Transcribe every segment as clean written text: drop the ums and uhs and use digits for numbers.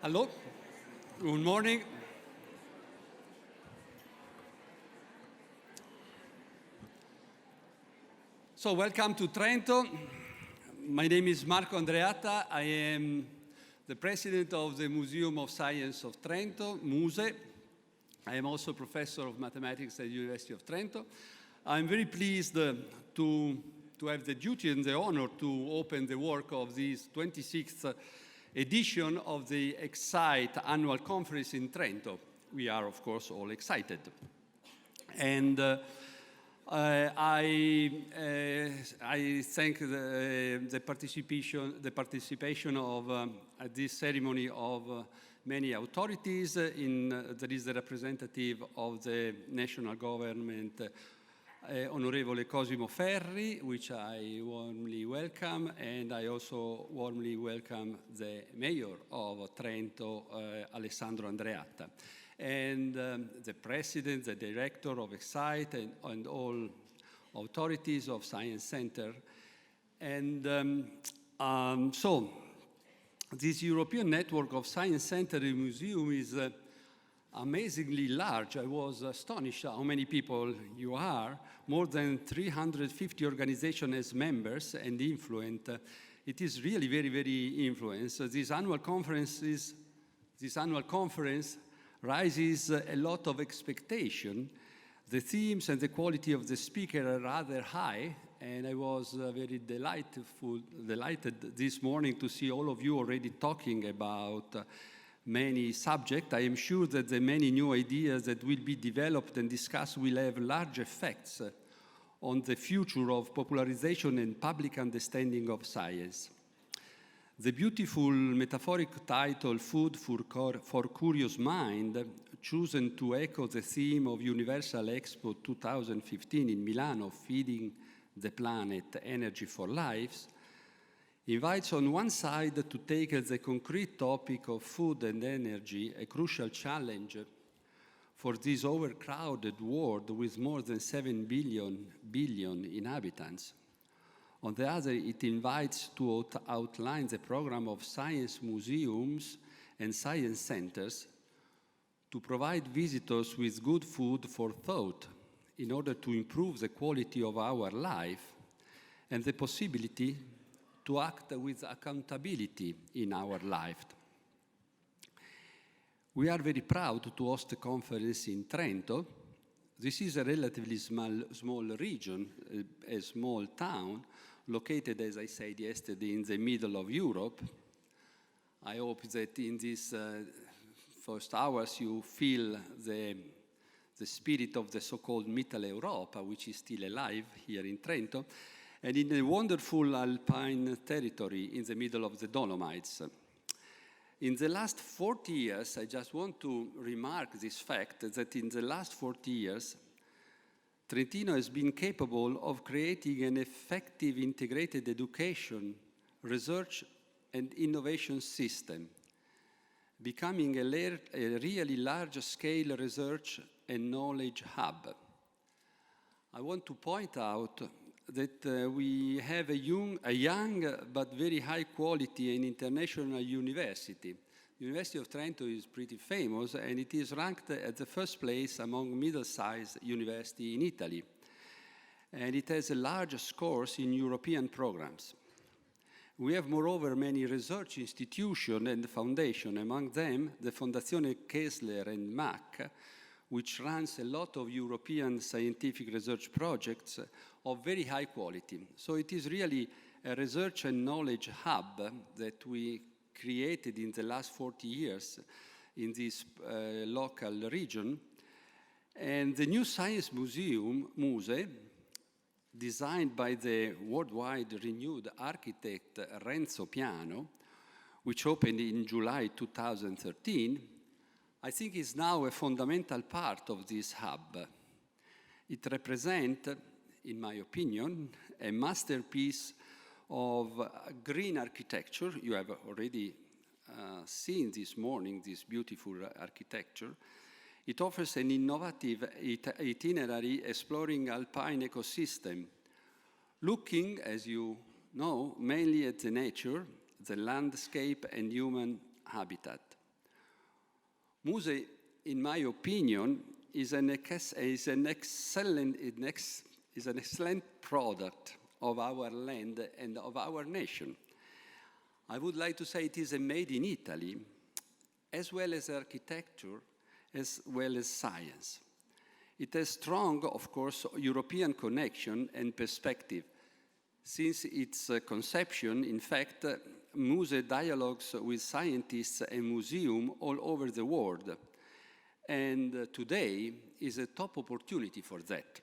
Hello, good morning. So welcome to Trento. My name is Marco Andreatta. I am the president of the Museum of Science of Trento, MUSE. I am also professor of mathematics at the University of Trento. I'm very pleased to have the duty and the honor to open the work of this 26th edition of the Ecsite annual conference in Trento. We are, of course, all excited. And I thank the participation of at this ceremony of many authorities. There is the representative of the national government, Onorevole Cosimo Ferri, which I warmly welcome, and I also warmly welcome the mayor of Trento, Alessandro Andreatta, and the president, the director of Ecsite, and all authorities of Science Center. And so this European network of Science Center and Museum is amazingly large. I was astonished how many people you are. More than 350 organizations as members and influent. It is really very, very influential. This annual conference raises a lot of expectation. The themes and the quality of the speaker are rather high, and I was very delighted this morning to see all of you already talking about many subjects. I am sure that the many new ideas that will be developed and discussed will have large effects on the future of popularization and public understanding of science. The beautiful metaphoric title, Food for Curious Mind, chosen to echo the theme of Universal Expo 2015 in Milano, Feeding the Planet, Energy for Lives, invites on one side to take as a concrete topic of food and energy, a crucial challenge for this overcrowded world with more than 7 billion inhabitants. On the other, it invites to outline the program of science museums and science centers to provide visitors with good food for thought in order to improve the quality of our life and the possibility to act with accountability in our life. We are very proud to host a conference in Trento. This is a relatively small region, a small town, located, as I said yesterday, in the middle of Europe. I hope that in these first hours you feel the spirit of the so-called Mitteleuropa, which is still alive here in Trento, and in a wonderful alpine territory in the middle of the Dolomites. In the last 40 years, I just want to remark this fact that in the last 40 years, Trentino has been capable of creating an effective integrated education, research, and innovation system, becoming a really large-scale research and knowledge hub. I want to point out that we have a young but very high quality and international university. The University of Trento is pretty famous, and it is ranked at the first place among middle-sized universities in Italy. And it has a large scores in European programs. We have, moreover, many research institutions and foundations, among them the Fondazione Kessler and Mack, which runs a lot of European scientific research projects of very high quality. So it is really a research and knowledge hub that we created in the last 40 years in this local region. And the new Science Museum, MUSE, designed by the worldwide renewed architect Renzo Piano, which opened in July 2013, I think is now a fundamental part of this hub. It represents, in my opinion, a masterpiece of green architecture. You have already seen this morning this beautiful architecture. It offers an innovative itinerary exploring alpine ecosystem, looking, as you know, mainly at the nature, the landscape, and human habitat. MUSE, in my opinion, is an excellent product of our land and of our nation. I would like to say it is a made in Italy, as well as architecture, as well as science. It has strong, of course, European connection and perspective. Since its conception, in fact, MUSE dialogues with scientists and museums all over the world, and today is a top opportunity for that.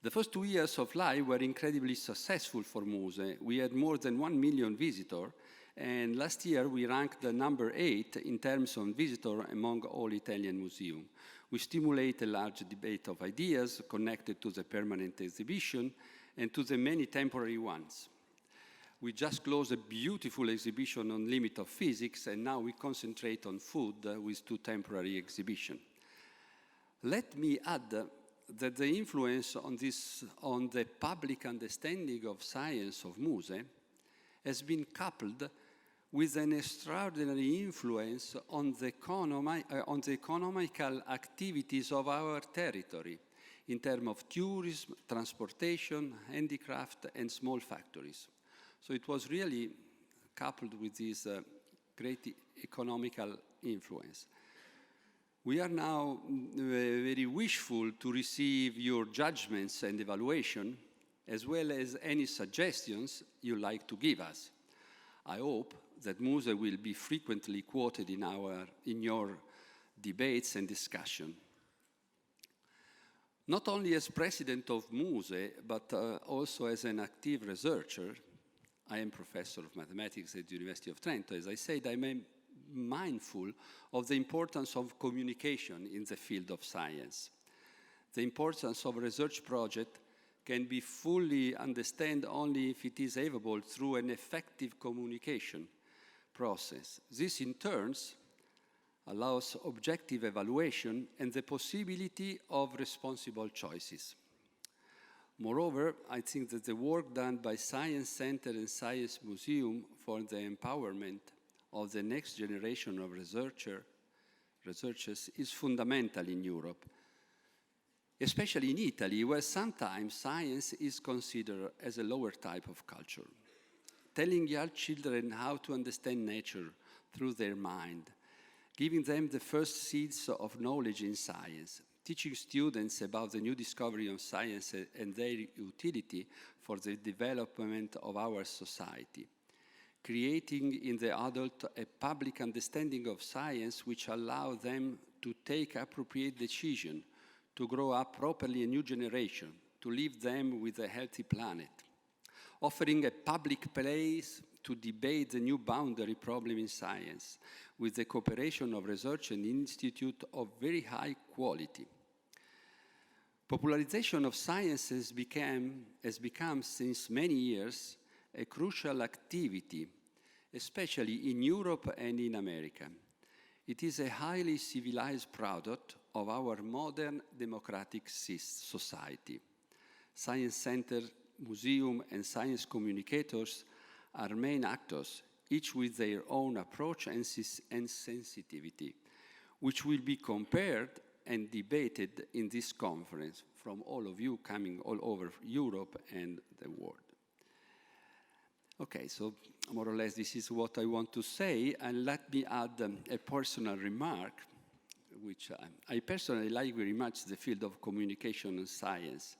The first 2 years of life were incredibly successful for MUSE. We had more than 1 million visitors, and last year we ranked number 8 in terms of visitors among all Italian museums. We stimulate a large debate of ideas connected to the permanent exhibition and to the many temporary ones. We just closed a beautiful exhibition on limit of physics, and now we concentrate on food with 2 temporary exhibitions. Let me add that the influence on the public understanding of science of MUSE has been coupled with an extraordinary influence on the economical activities of our territory in terms of tourism, transportation, handicraft, and small factories. So it was really coupled with this great economical influence. We are now very wishful to receive your judgments and evaluation, as well as any suggestions you like to give us. I hope that MUSE will be frequently quoted in your debates and discussion. Not only as president of MUSE, but also as an active researcher. I am professor of mathematics at the University of Trento. As I said, I'm mindful of the importance of communication in the field of science. The importance of a research project can be fully understood only if it is available through an effective communication process. This, in turn, allows objective evaluation and the possibility of responsible choices. Moreover, I think that the work done by Science Center and Science Museum for the empowerment of the next generation of researchers is fundamental in Europe, especially in Italy, where sometimes science is considered as a lower type of culture. Telling young children how to understand nature through their mind, giving them the first seeds of knowledge in science, teaching students about the new discovery of science and their utility for the development of our society, creating in the adult a public understanding of science which allows them to take appropriate decisions, to grow up properly a new generation, to leave them with a healthy planet, offering a public place to debate the new boundary problem in science with the cooperation of research and institutes of very high quality. Popularization of science has become since many years a crucial activity, especially in Europe and in America. It is a highly civilized product of our modern democratic society. Science Center, Museum, and science communicators are main actors, each with their own approach and sensitivity, which will be compared and debated in this conference from all of you coming all over Europe and the world. Okay, so more or less this is what I want to say, and let me add a personal remark, which I personally like very much the field of communication and science.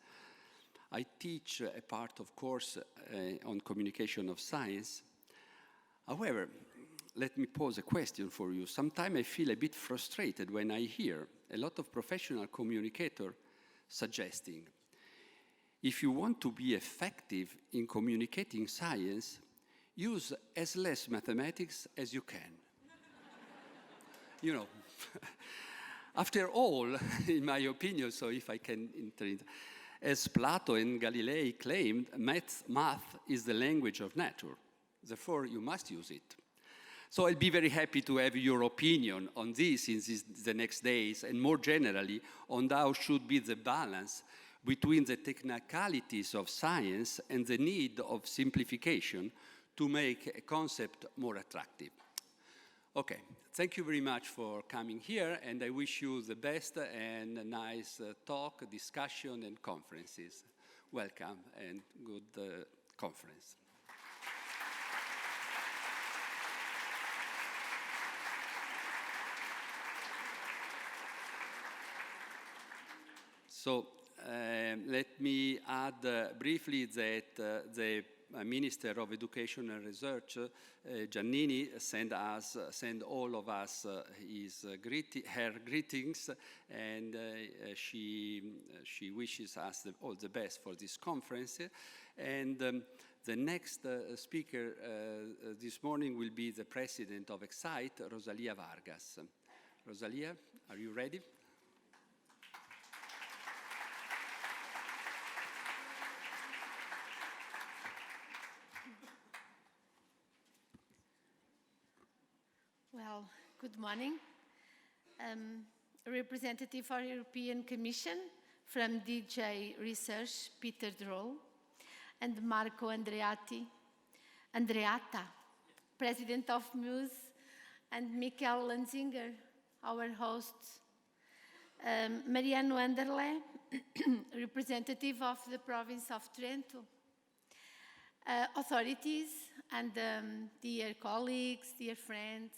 I teach a part of course on communication of science. However, let me pose a question for you. Sometimes I feel a bit frustrated when I hear a lot of professional communicators suggesting, if you want to be effective in communicating science, use as less mathematics as you can. You know, after all, in my opinion, so if I can enter as Plato and Galilei claimed, math is the language of nature. Therefore, you must use it. So I'll be very happy to have your opinion on this in the next days, and more generally, on how should be the balance between the technicalities of science and the need of simplification to make a concept more attractive. Okay, thank you very much for coming here, and I wish you the best and a nice talk, discussion, and conferences. Welcome and good conference. So let me add briefly that the Minister of Education and Research, Giannini, send all of us her greetings, and she wishes us all the best for this conference. And the next speaker this morning will be the president of Ecsite, Rosalia Vargas. Rosalia, are you ready? Well, good morning. A representative for European Commission from DJ Research, Peter Dröll, and Marco Andreatta, President of MUSE, and Michele Lanzinger, our hosts. Mariano Anderle, representative of the province of Trento. Authorities and dear colleagues, dear friends,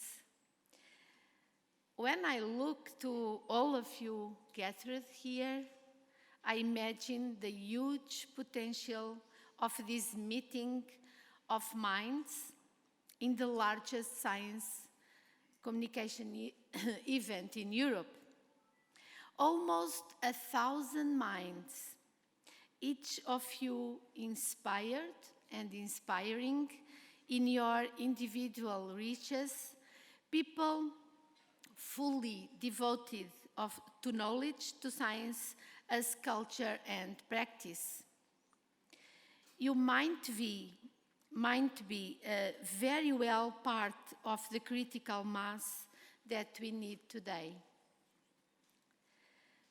when I look to all of you gathered here, I imagine the huge potential of this meeting of minds in the largest science communication event in Europe. Almost 1,000 minds, each of you inspired and inspiring in your individual reaches, people fully devoted to knowledge, to science as culture and practice. You might be very well part of the critical mass that we need today.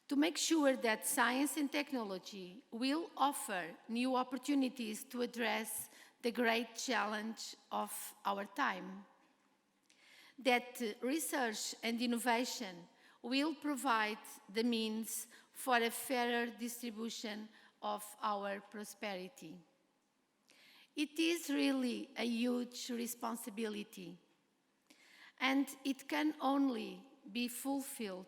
To make sure that science and technology will offer new opportunities to address the great challenge of our time, that research and innovation will provide the means for a fairer distribution of our prosperity. It is really a huge responsibility, and it can only be fulfilled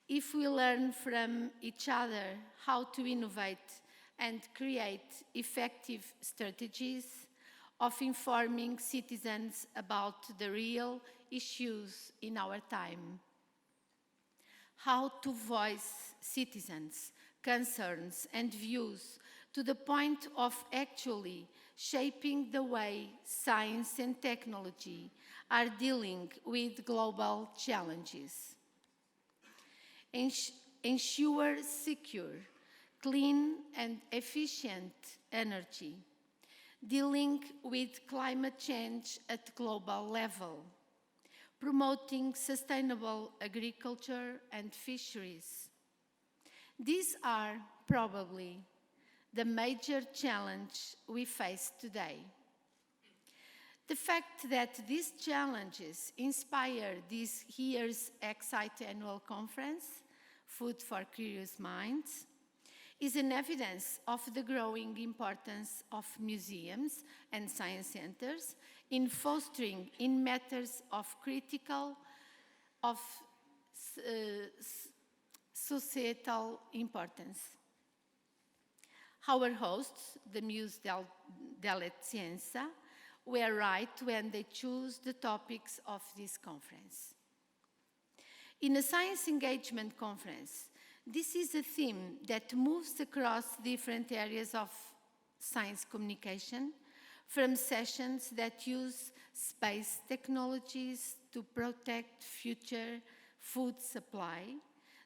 if we learn from each other how to innovate and create effective strategies of informing citizens about the real issues in our time. How to voice citizens' concerns and views to the point of actually shaping the way science and technology are dealing with global challenges. Ensure secure, clean and efficient energy, dealing with climate change at global level, promoting sustainable agriculture and fisheries. These are probably the major challenge we face today. The fact that these challenges inspire this year's Ecsite annual conference, Food for Curious Minds, is an evidence of the growing importance of museums and science centers in fostering in matters of societal importance. Our hosts, the MUSE della Scienza, were right when they chose the topics of this conference. In a science engagement conference, this is a theme that moves across different areas of science communication, from sessions that use space technologies to protect future food supply,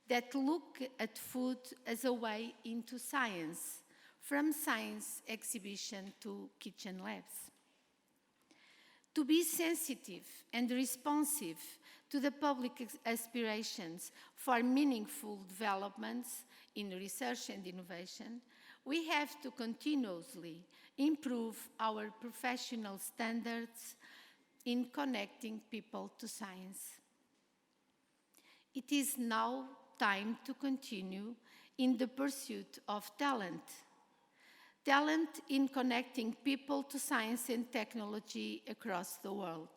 that look at food as a way into science, from science exhibition to kitchen labs. To be sensitive and responsive to the public aspirations for meaningful developments in research and innovation, we have to continuously improve our professional standards in connecting people to science. It is now time to continue in the pursuit of talent. Talent in connecting people to science and technology across the world.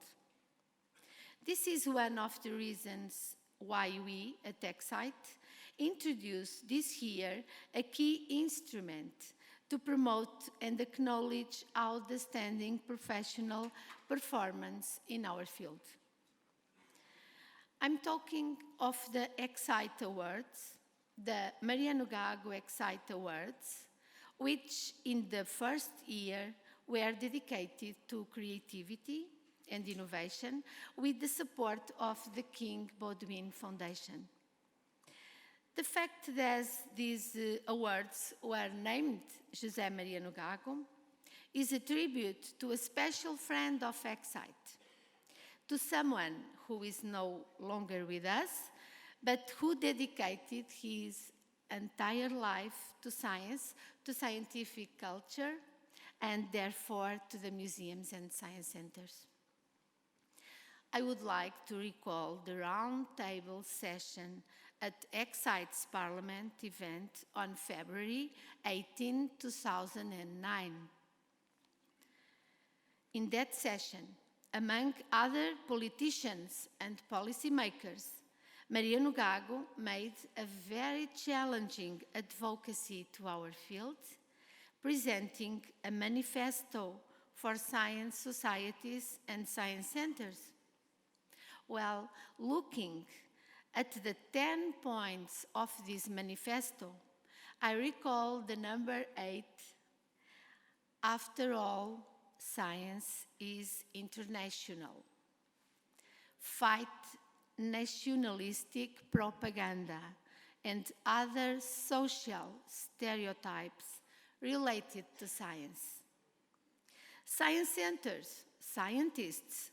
This is one of the reasons why we at Ecsite introduced this year a key instrument to promote and acknowledge outstanding professional performance in our field. I'm talking of the Ecsite Awards, the Mariano Ecsite Awards, which in the first year were dedicated to creativity and innovation with the support of the King Baudouin Foundation. The fact that these awards were named José Mariano Gago is a tribute to a special friend of Ecsite, to someone who is no longer with us, but who dedicated his entire life to science, to scientific culture, and therefore to the museums and science centers. I would like to recall the roundtable session at Excite's Parliament event on February 18, 2009. In that session, among other politicians and policymakers, Mariano Gago made a very challenging advocacy to our field, presenting a manifesto for science societies and science centers. Well, looking at the 10 points of this manifesto, I recall the number 8. After all, science is international. Fight nationalistic propaganda and other social stereotypes related to science. Science centers, scientists,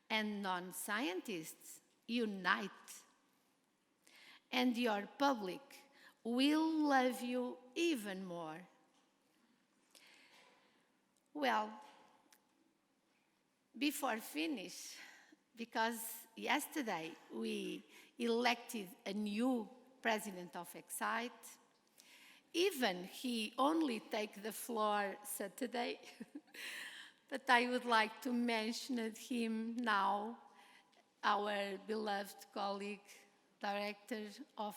and non-scientists unite. And your public will love you even more. Well, before finish, because yesterday we elected a new president of Ecsite, even he only take the floor Saturday, but I would like to mention him now, our beloved colleague, director of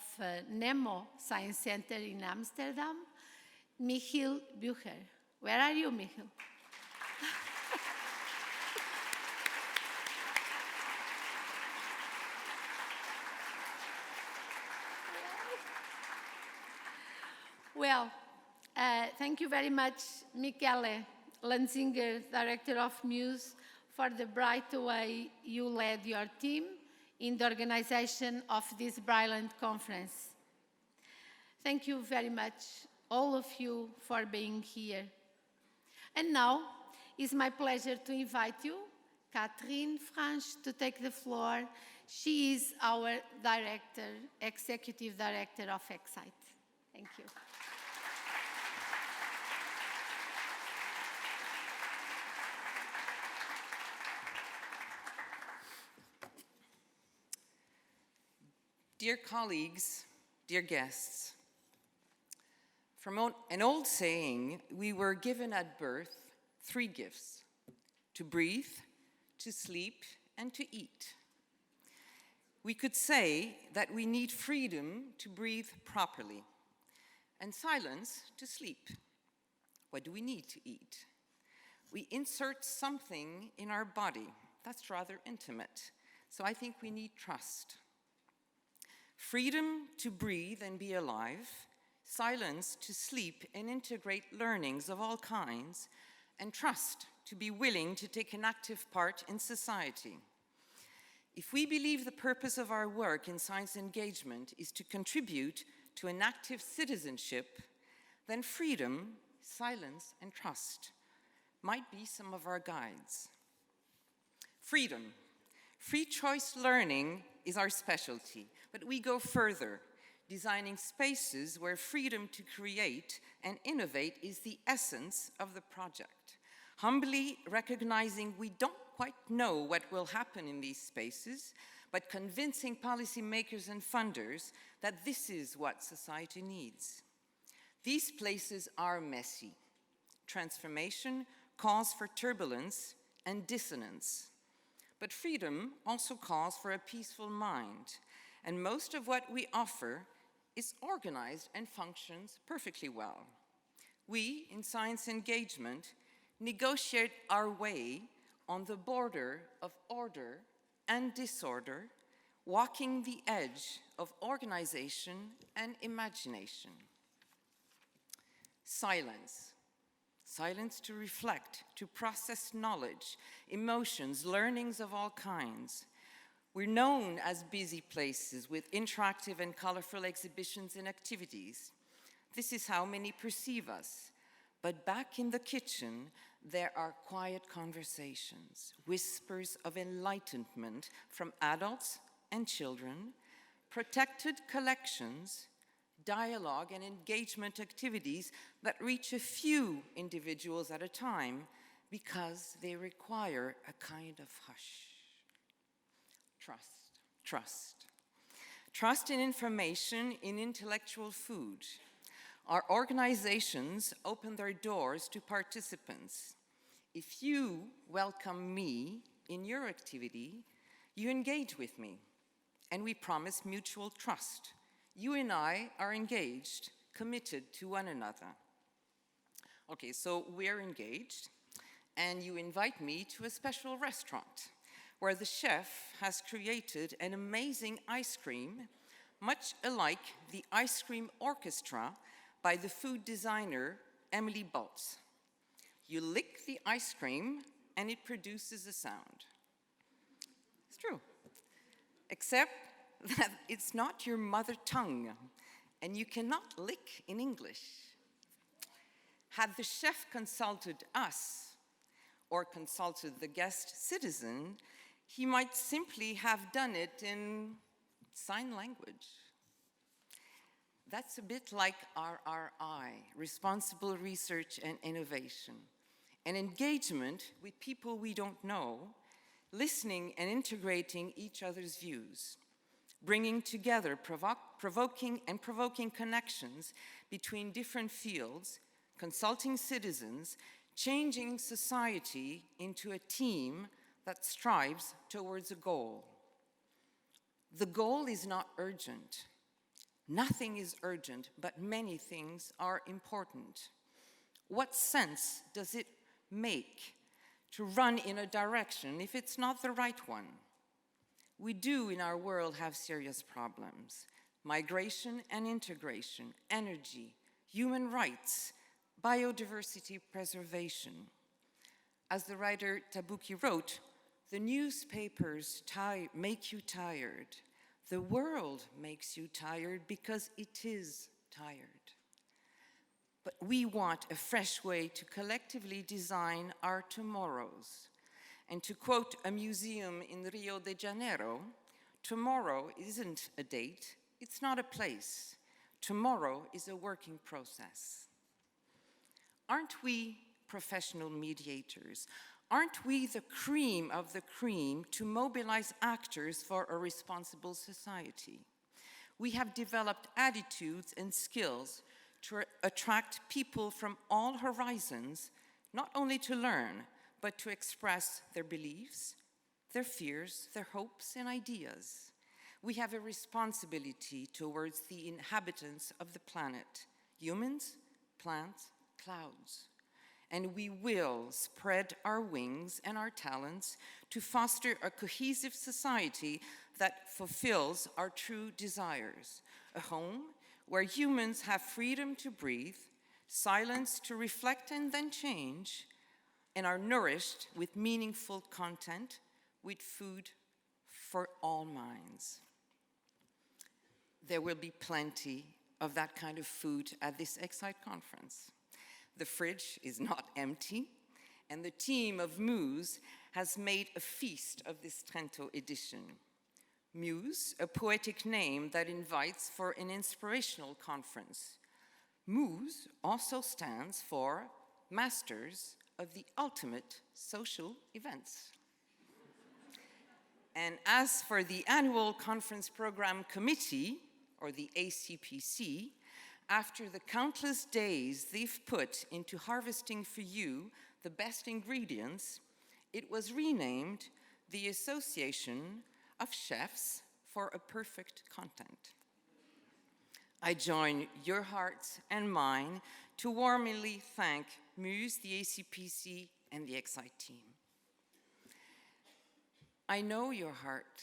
Nemo Science Center in Amsterdam, Michele Bucher. Where are you, Michele? Well, thank you very much, Michele, Lanzinger, Director of MUSE, for the bright way you led your team in the organization of this brilliant conference. Thank you very much, all of you, for being here. And now, it's my pleasure to invite you, Kathleen French, to take the floor. She is our director, executive director of Ecsite. Thank you. Dear colleagues, dear guests, from an old saying, we were given at birth 3 gifts: to breathe, to sleep, and to eat. We could say that we need freedom to breathe properly and silence to sleep. What do we need to eat? We insert something in our body. That's rather intimate. So I think we need trust. Freedom to breathe and be alive, silence to sleep and integrate learnings of all kinds, and trust to be willing to take an active part in society. If we believe the purpose of our work in science engagement is to contribute to an active citizenship, then freedom, silence, and trust might be some of our guides. Freedom. Free choice learning is our specialty, but we go further, designing spaces where freedom to create and innovate is the essence of the project. humbly recognizing we don't quite know what will happen in these spaces, but convincing policymakers and funders that this is what society needs. These places are messy. Transformation calls for turbulence and dissonance. But freedom also calls for a peaceful mind, and most of what we offer is organized and functions perfectly well. We, in science engagement, negotiate our way on the border of order and disorder, walking the edge of organization and imagination. Silence. Silence to reflect, to process knowledge, emotions, learnings of all kinds. We're known as busy places with interactive and colorful exhibitions and activities. This is how many perceive us. But back in the kitchen, there are quiet conversations, whispers of enlightenment from adults and children, protected collections, dialogue and engagement activities that reach a few individuals at a time because they require a kind of hush. Trust, trust. Trust in information, in intellectual food. Our organizations open their doors to participants. If you welcome me in your activity, you engage with me, and we promise mutual trust. You and I are engaged, committed to one another. Okay, so we're engaged, and you invite me to a special restaurant where the chef has created an amazing ice cream, much alike the ice cream orchestra by the food designer Emily Boltz. You lick the ice cream and it produces a sound. It's true. Except that it's not your mother tongue and you cannot lick in English. Had the chef consulted us or consulted the guest citizen, he might simply have done it in sign language. That's a bit like RRI, Responsible Research and Innovation, an engagement with people we don't know, listening and integrating each other's views, bringing together provoking connections between different fields, consulting citizens, changing society into a team that strives towards a goal. The goal is not urgent. Nothing is urgent, but many things are important. What sense does it make to run in a direction if it's not the right one? We do in our world have serious problems. Migration and integration, energy, human rights, biodiversity preservation. As the writer Tabuki wrote, the newspapers make you tired. The world makes you tired because it is tired. But we want a fresh way to collectively design our tomorrows. And to quote a museum in Rio de Janeiro, tomorrow isn't a date, it's not a place. Tomorrow is a working process. Aren't we professional mediators? Aren't we the cream of the cream to mobilize actors for a responsible society? We have developed attitudes and skills to attract people from all horizons, not only to learn, but to express their beliefs, their fears, their hopes and ideas. We have a responsibility towards the inhabitants of the planet, humans, plants, clouds. And we will spread our wings and our talents to foster a cohesive society that fulfills our true desires. A home where humans have freedom to breathe, silence to reflect and then change, and are nourished with meaningful content, with food for all minds. There will be plenty of that kind of food at this Ecsite conference. The fridge is not empty, and the team of MUSE has made a feast of this Trento edition. MUSE, a poetic name that invites for an inspirational conference. MUSE also stands for Masters of the ultimate social events. And as for the Annual Conference Program Committee, or the ACPC, after the countless days they've put into harvesting for you the best ingredients, it was renamed the Association of Chefs for a Perfect Content. I join your hearts and mine to warmly thank MUSE, the ACPC, and the Ecsite team. I know your heart.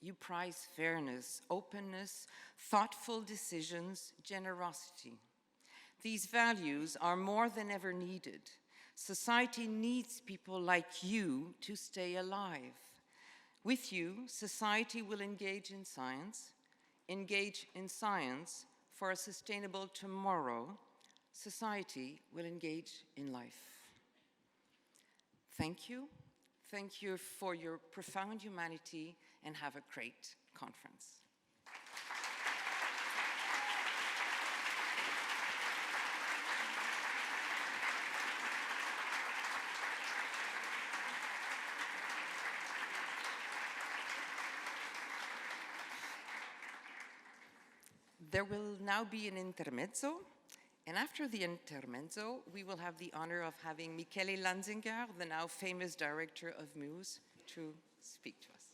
You prize fairness, openness, thoughtful decisions, generosity. These values are more than ever needed. Society needs people like you to stay alive. With you, society will engage in science for a sustainable tomorrow. Society will engage in life. Thank you. Thank you for your profound humanity, and have a great conference. There will now be an intermezzo, and after the intermezzo, we will have the honor of having Michele Lanzinger, the now famous director of MUSE, to speak to us.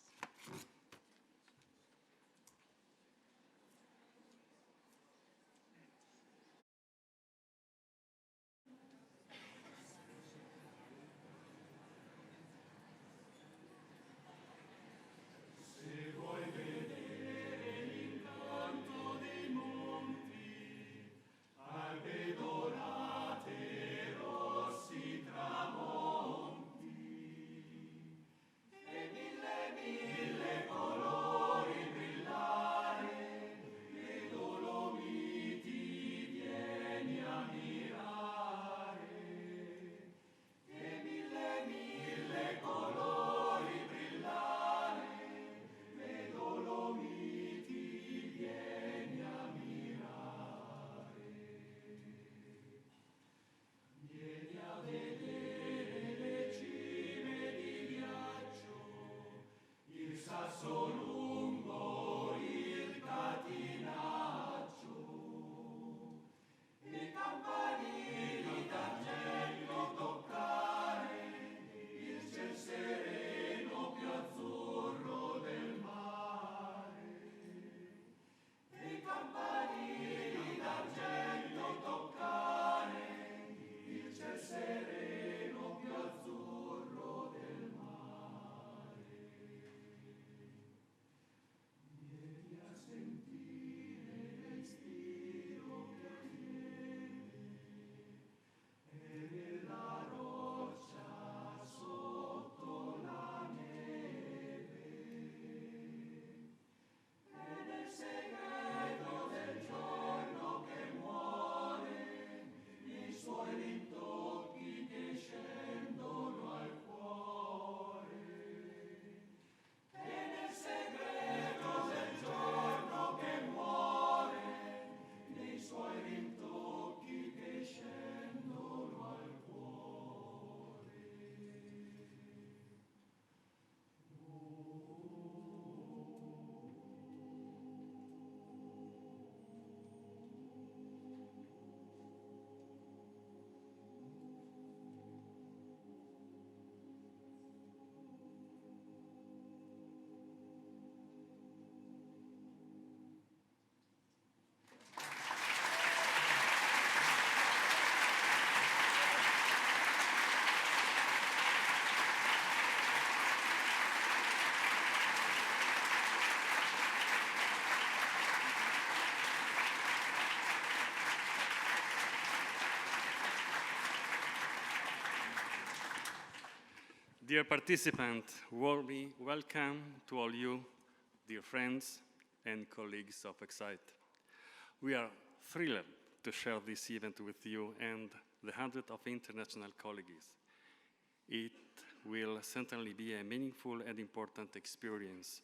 Dear participants, warmly welcome to all you, dear friends and colleagues of Ecsite. We are thrilled to share this event with you and the hundreds of international colleagues. It will certainly be a meaningful and important experience,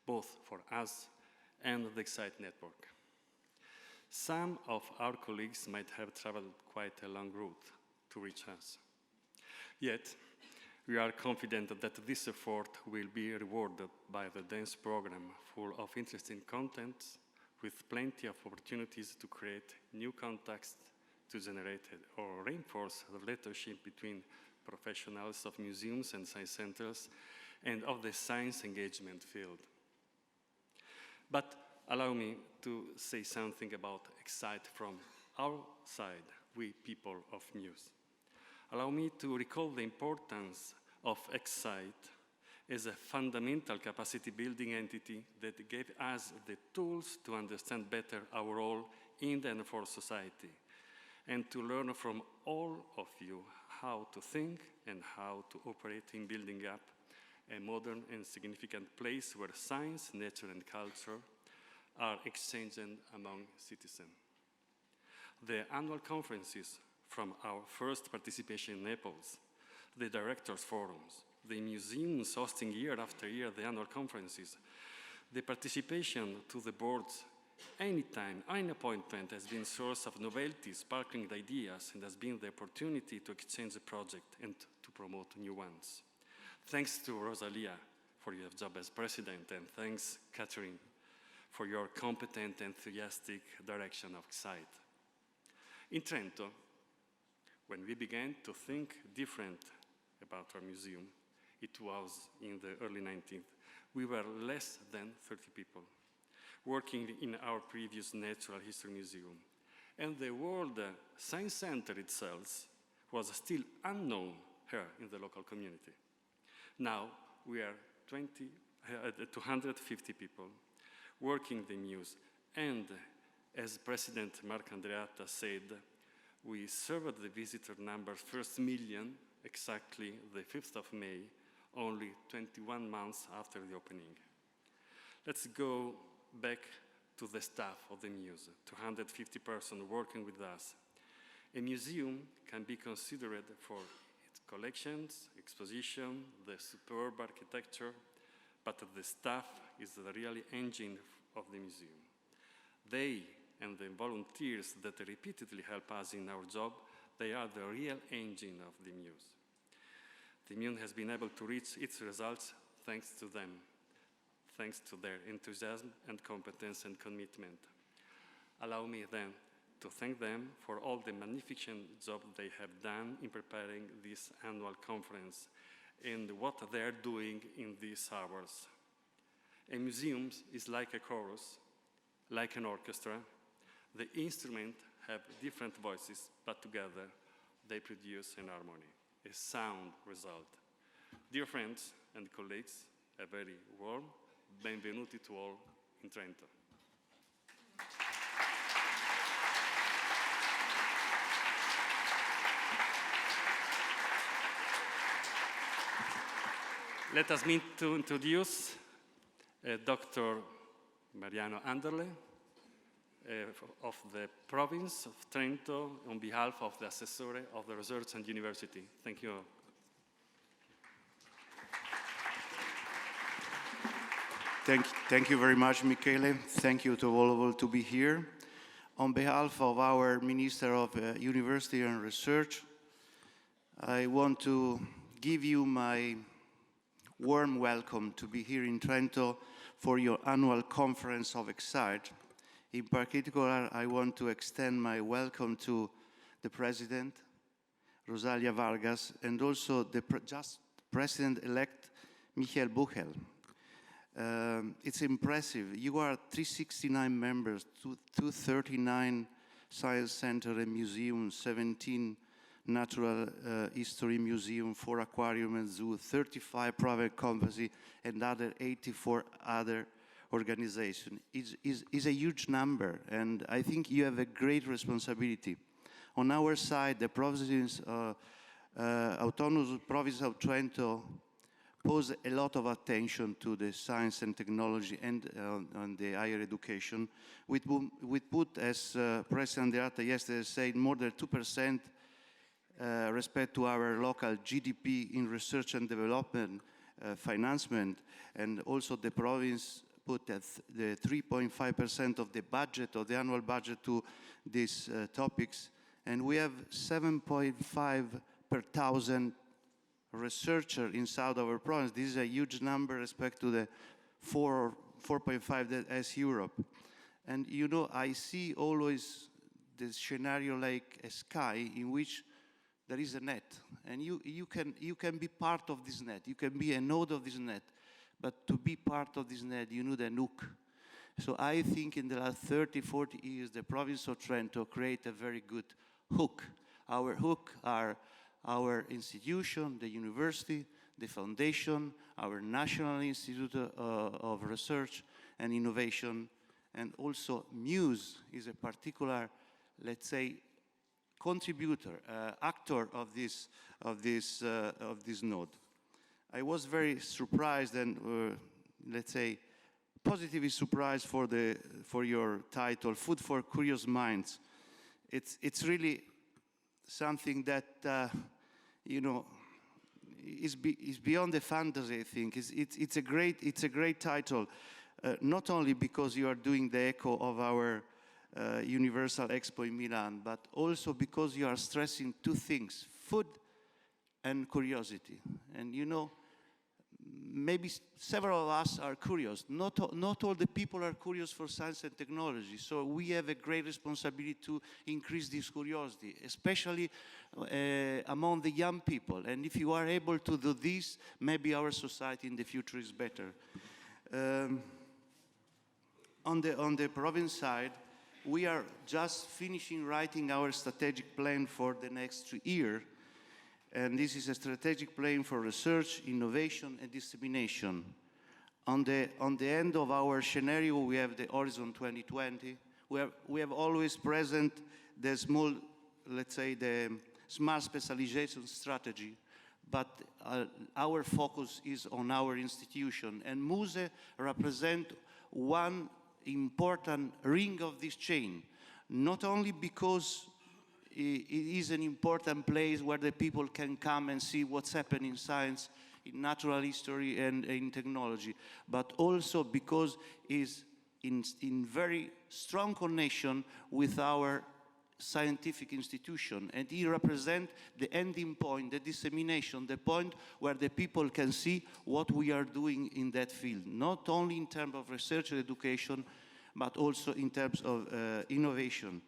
both for us and the Ecsite network. Some of our colleagues might have traveled quite a long route to reach us. Yet, we are confident that this effort will be rewarded by the dense program full of interesting content with plenty of opportunities to create new contacts, to generate or reinforce the relationship between professionals of museums and science centers and of the science engagement field. But allow me to say something about Ecsite from our side, we people of MUSE. Allow me to recall the importance of Ecsite as a fundamental capacity building entity that gave us the tools to understand better our role in and for society, and to learn from all of you how to think and how to operate in building up a modern and significant place where science, nature, and culture are exchanged among citizens. The annual conferences, from our first participation in Naples, the directors' forums, the museums hosting year after year the annual conferences, the participation to the boards anytime, any appointment has been source of novelty, sparkling ideas, and has been the opportunity to exchange a project and to promote new ones. Thanks to Rosalia for your job as president, and thanks, Catherine, for your competent, enthusiastic direction of Ecsite. In Trento, when we began to think different about our museum, it was in the early 19th, we were less than 30 people working in our previous Natural History Museum. And the World Science Center itself was still unknown here in the local community. Now we are 250 people working the MUSE, and as President Mark Andreatta said, we served the visitor numbers first million exactly the 5th of May, only 21 months after the opening. Let's go back to the staff of the MUSE, 250 persons working with us. A museum can be considered for its collections, exposition, the superb architecture, but the staff is the real engine of the museum. They and the volunteers that repeatedly help us in our job, they are the real engine of the MUSE. The MUSE has been able to reach its results thanks to them, thanks to their enthusiasm and competence and commitment. Allow me then to thank them for all the magnificent job they have done in preparing this annual conference and what they are doing in these hours. A museum is like a chorus, like an orchestra. The instruments have different voices, but together they produce an harmony, a sound result. Dear friends and colleagues, a very warm benvenuti to all in Trento. Let us meet to introduce Dr. Mariano Anderle of the province of Trento on behalf of the Assessore of the Research and University. Thank you. Thank you very much, Michele. Thank you to all to be here. On behalf of our Minister of University and Research, I want to give you my warm welcome to be here in Trento for your annual conference of Ecsite. In particular, I want to extend my welcome to the President, Rosalia Vargas, and also the just President-elect, Michele. It's impressive. You are 369 members, 239 science center and museums, 17 natural history museum, 4 aquarium and zoo, 35 private companies, and other 84 other organizations. It's a huge number, and I think you have a great responsibility. On our side, the province, autonomous province of Trento pose a lot of attention to the science and technology and on the higher education. We put, as President Andreatta yesterday said, more than 2% respect to our local GDP in research and development financement, and also the province put the 3.5% of the budget, of the annual budget, to these topics, and we have 7.5 per thousand researchers inside our province. This is a huge number respect to the 4.5 that has Europe. And you know, I see always this scenario like a sky in which there is a net, and you can be part of this net. You can be a node of this net, but to be part of this net, you need a hook. So I think in the last 30, 40 years, the province of Trento created a very good hook. Our hook are our institution, the university, the foundation, our National Institute of Research and Innovation, and also MUSE is a particular, let's say, contributor, actor of this node. I was very surprised and, let's say, positively surprised for your title, Food for Curious Minds. It's really something that you know is beyond the fantasy. I think it's a great title, not only because you are doing the echo of our Universal Expo in Milan, but also because you are stressing two things: food and curiosity. And you know, maybe several of us are curious. Not all the people are curious for science and technology. So we have a great responsibility to increase this curiosity, especially among the young people. And if you are able to do this, maybe our society in the future is better. On the province side, we are just finishing writing our strategic plan for the next 3 years. And this is a strategic plan for research, innovation, and dissemination. On the end of our scenario, we have the Horizon 2020. We have always present the small, let's say, the smart specialization strategy, but our focus is on our institution. And MUSE represents one important ring of this chain, not only because it is an important place where the people can come and see what's happening in science, in natural history, and in technology, but also because it's in very strong connection with our scientific institution. And it represents the ending point, the dissemination, the point where the people can see what we are doing in that field, not only in terms of research and education, but also in terms of innovation.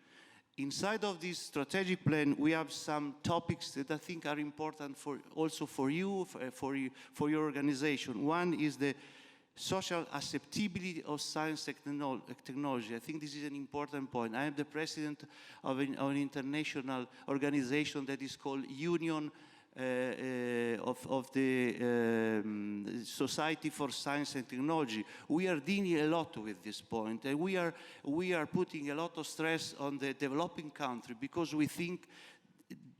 Inside of this strategic plan, we have some topics that I think are important also for you, for your organization. One is the social acceptability of science technology. I think this is an important point. I am the president of an international organization that is called Union of the Society for Science and Technology. We are dealing a lot with this point, and we are putting a lot of stress on the developing country because we think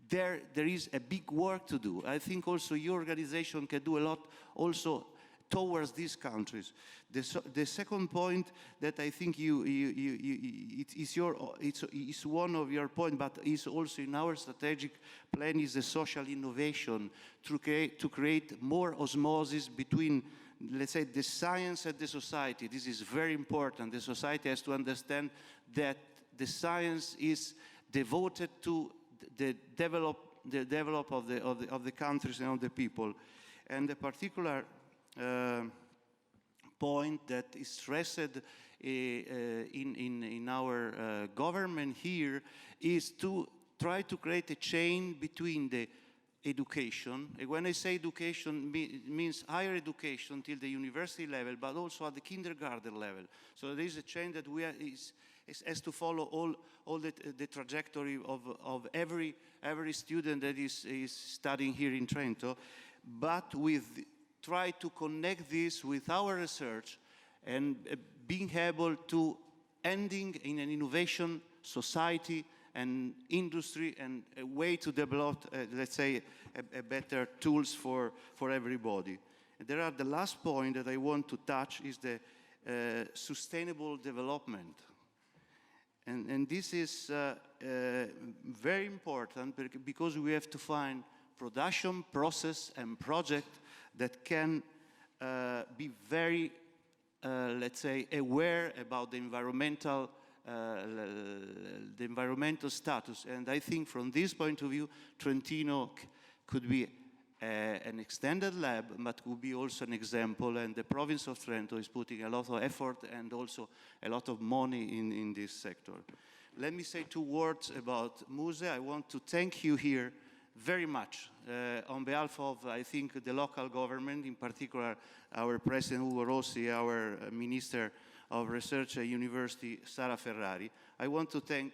there is a big work to do. I think also your organization can do a lot also towards these countries. The second point that I think it's one of your points, but is also in our strategic plan, is the social innovation to create more osmosis between, let's say, the science and the society. This is very important. The society has to understand that the science is devoted to the develop of the countries and of the people. And the particular point that is stressed in our government here is to try to create a chain between the education. And when I say education, it means higher education till the university level, but also at the kindergarten level. So there is a chain that has to follow all the trajectory of every student that is studying here in Trento, but try to connect this with our research and being able to ending in an innovation society and industry and a way to develop, let's say, a better tools for everybody. There are the last point that I want to touch is the sustainable development. And this is very important because we have to find production, process, and project that can be very, let's say, aware about the environmental status. And I think from this point of view, Trentino could be an extended lab, but could be also an example, and the province of Trento is putting a lot of effort and also a lot of money in this sector. Let me say 2 words about MUSE. I want to thank you here very much on behalf of, I think, the local government, in particular our President Ugo Rossi, our Minister of Research at University, Sara Ferrari. I want to thank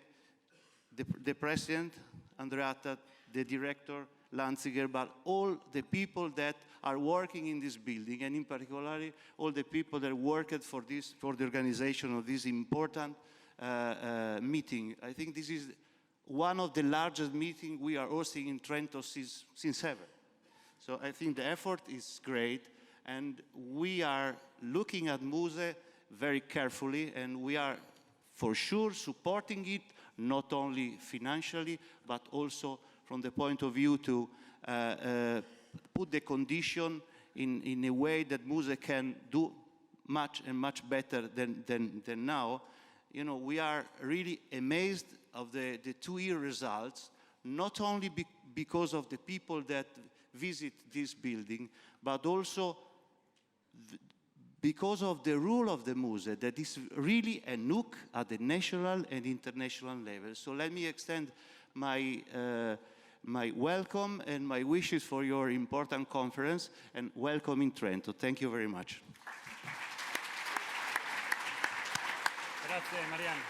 the President, Andreatta, the Director, Lanzinger, but all the people that are working in this building, and in particular all the people that worked for the organization of this important meeting. I think this is one of the largest meetings we are hosting in Trento since ever. So I think the effort is great, and we are looking at MUSE very carefully, and we are for sure supporting it, not only financially, but also from the point of view to put the condition in a way that MUSE can do much and much better than now. You know, we are really amazed of the 2-year results, not only because of the people that visit this building, but also because of the rule of the MUSE, that is really a NUC at the national and international level. So let me extend my welcome and my wishes for your important conference, and welcome in Trento. Thank you very much. Grazie, Mariano.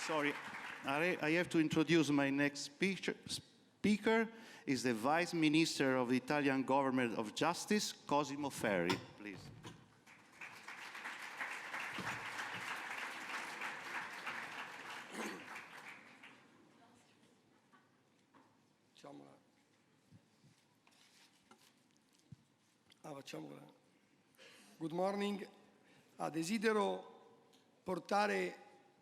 Sorry, I have to introduce my next speaker. Is the Vice Minister of the Italian Government of Justice, Cosimo Ferri, please. Facciamola. Good morning. Desidero portare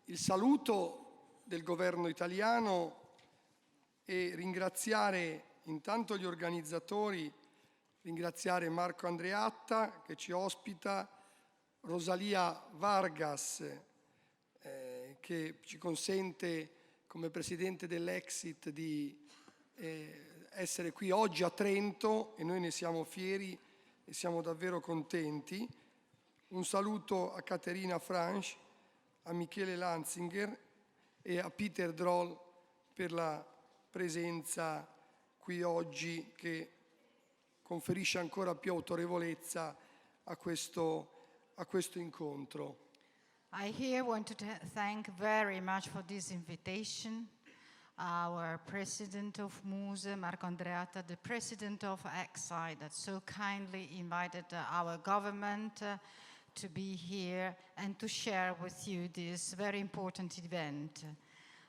il saluto del governo italiano e ringraziare intanto gli organizzatori, ringraziare Marco Andreatta che ci ospita, Rosalia Vargas che ci consente come presidente dell'Ecsite di essere qui oggi a Trento, e noi ne siamo fieri e siamo davvero contenti. Un saluto a Kathleen French, a Michele Lanzinger e a Peter Dröll per la presenza qui oggi, che conferisce ancora più autorevolezza a questo incontro. I here want to thank very much for this invitation our President of MUSE, Marco Andreatta, the President of Ecsite, that so kindly invited our government to be here and to share with you this very important event.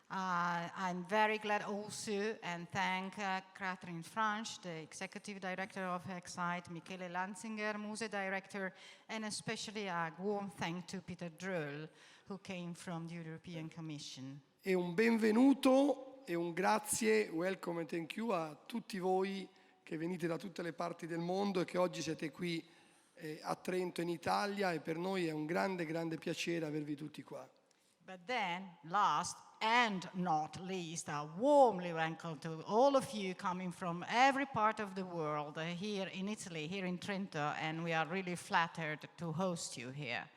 I'm very glad also and thank Kathleen French, the Executive Director of Ecsite, Michele Lanzinger, MUSE Director, and especially a warm thank to Peter Dröll, who came from the European Commission. E un benvenuto e un grazie, welcome and thank you a tutti voi che venite da tutte le parti del mondo e che oggi siete qui a Trento in Italia, e per noi è un grande piacere avervi tutti qua. But then, last and not least, a warmly welcome to all of you coming from every part of the world here in Italy, here in Trento, and we are really flattered to host you here.